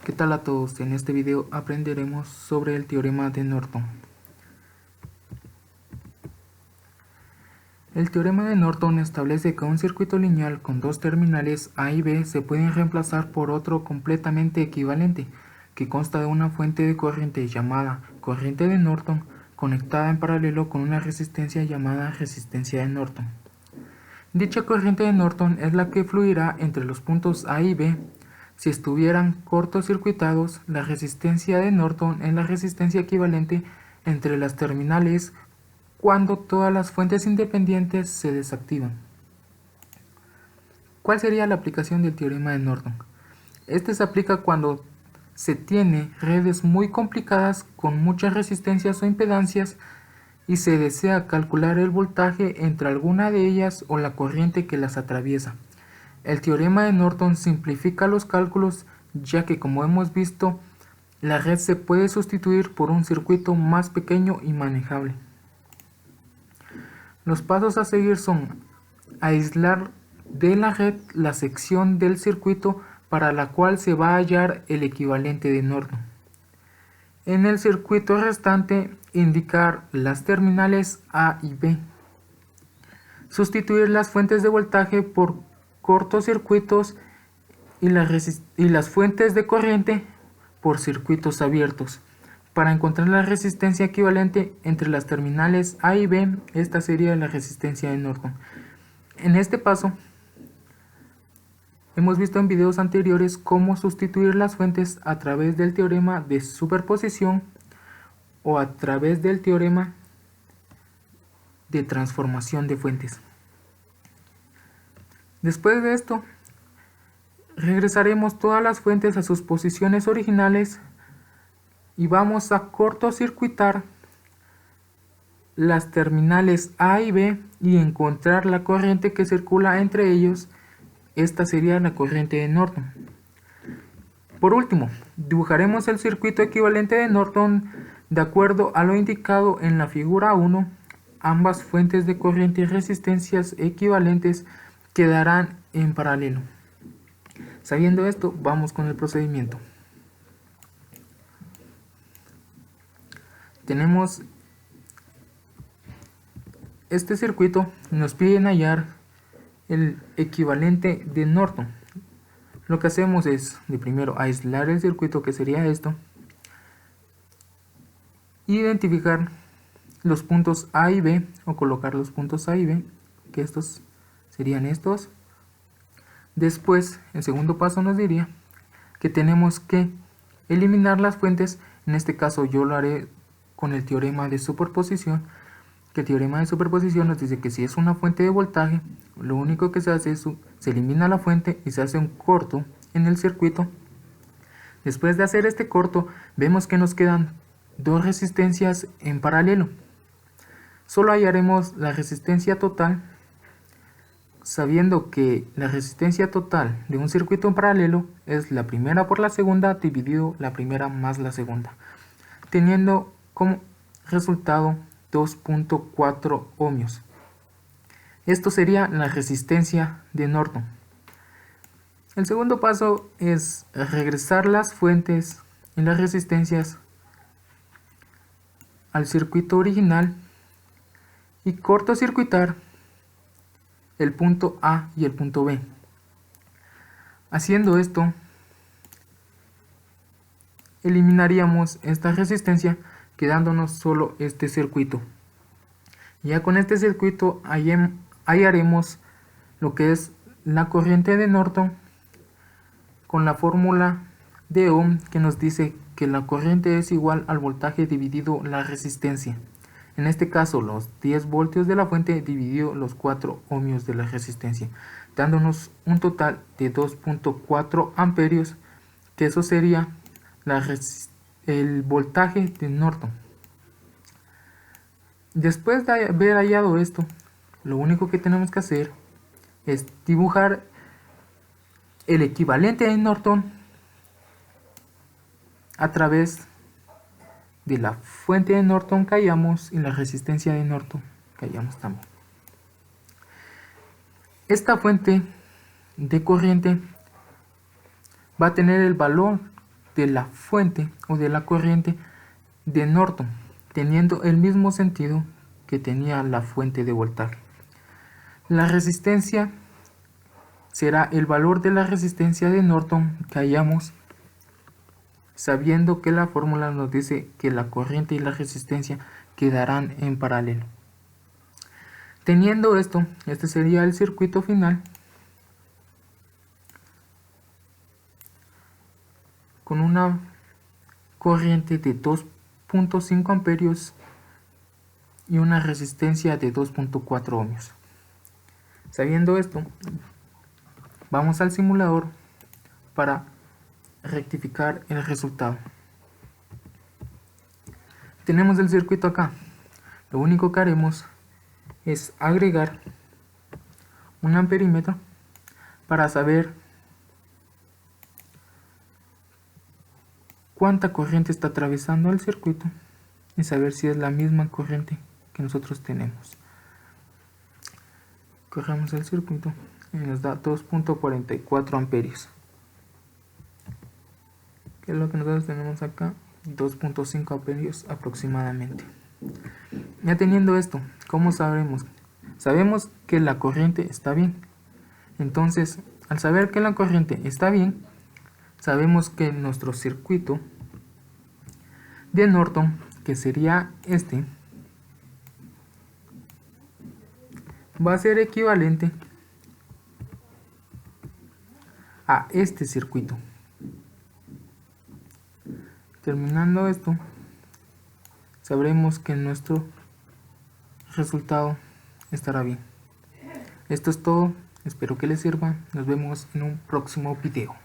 ¿Qué tal a todos? En este video aprenderemos sobre el teorema de Norton. El teorema de Norton establece que un circuito lineal con dos terminales A y B se pueden reemplazar por otro completamente equivalente, que consta de una fuente de corriente llamada corriente de Norton, conectada en paralelo con una resistencia llamada resistencia de Norton. Dicha corriente de Norton es la que fluirá entre los puntos A y B. Si estuvieran cortocircuitados, la resistencia de Norton es la resistencia equivalente entre las terminales cuando todas las fuentes independientes se desactivan. ¿Cuál sería la aplicación del teorema de Norton? Este se aplica cuando se tiene redes muy complicadas con muchas resistencias o impedancias y se desea calcular el voltaje entre alguna de ellas o la corriente que las atraviesa. El teorema de Norton simplifica los cálculos, ya que, como hemos visto, la red se puede sustituir por un circuito más pequeño y manejable. Los pasos a seguir son aislar de la red la sección del circuito para la cual se va a hallar el equivalente de Norton. En el circuito restante, indicar las terminales A y B. Sustituir las fuentes de voltaje por cortocircuitos y las fuentes de corriente por circuitos abiertos. Para encontrar la resistencia equivalente entre las terminales A y B, esta sería la resistencia de Norton. En este paso, hemos visto en videos anteriores cómo sustituir las fuentes a través del teorema de superposición o a través del teorema de transformación de fuentes. Después de esto, regresaremos todas las fuentes a sus posiciones originales y vamos a cortocircuitar las terminales A y B y encontrar la corriente que circula entre ellos. Esta sería la corriente de Norton. Por último, dibujaremos el circuito equivalente de Norton de acuerdo a lo indicado en la figura 1. Ambas fuentes de corriente y resistencias equivalentes quedarán en paralelo. Sabiendo esto, vamos con el procedimiento. Tenemos este circuito, nos piden hallar el equivalente de Norton. Lo que hacemos es, de primero, aislar el circuito, que sería esto, identificar los puntos A y B, o colocar los puntos A y B, que estos serían estos. Después, el segundo paso nos diría que tenemos que eliminar las fuentes. En este caso yo lo haré con el teorema de superposición, que el teorema de superposición nos dice que si es una fuente de voltaje, lo único que se hace es se elimina la fuente y se hace un corto en el circuito. Después de hacer este corto, vemos que nos quedan dos resistencias en paralelo. Solo hallaremos la resistencia total, sabiendo que la resistencia total de un circuito en paralelo es la primera por la segunda dividido la primera más la segunda, teniendo como resultado 2.4 ohmios. Esto sería la resistencia de Norton. El segundo paso es regresar las fuentes y las resistencias al circuito original y cortocircuitar el punto A y el punto B. Haciendo esto, eliminaríamos esta resistencia, quedándonos solo este circuito. Ya con este circuito hallaremos lo que es la corriente de Norton con la fórmula de Ohm, que nos dice que la corriente es igual al voltaje dividido la resistencia. En este caso, los 10 voltios de la fuente dividido los 4 ohmios de la resistencia, dándonos un total de 2.4 amperios, que eso sería el voltaje de Norton. Después de haber hallado esto, lo único que tenemos que hacer es dibujar el equivalente de Norton a través de la fuente de Norton que hallamos y la resistencia de Norton que hallamos también. Esta fuente de corriente va a tener el valor de la fuente o de la corriente de Norton, teniendo el mismo sentido que tenía la fuente de voltaje. La resistencia será el valor de la resistencia de Norton que hallamos, sabiendo que la fórmula nos dice que la corriente y la resistencia quedarán en paralelo. Teniendo esto, este sería el circuito final con una corriente de 2.5 amperios y una resistencia de 2.4 ohmios. Sabiendo esto, vamos al simulador para rectificar el resultado. Tenemos el circuito acá. Lo único que haremos es agregar un amperímetro para saber cuánta corriente está atravesando el circuito y saber si es la misma corriente que nosotros tenemos. Corremos el circuito y nos da 2.44 amperios, que es lo que nosotros tenemos acá, 2.5 amperios aproximadamente. Ya teniendo esto, ¿cómo sabremos? Sabemos que la corriente está bien. Entonces, al saber que la corriente está bien, sabemos que nuestro circuito de Norton, que sería este, va a ser equivalente a este circuito. Terminando esto, sabremos que nuestro resultado estará bien. Esto es todo, espero que les sirva, nos vemos en un próximo video.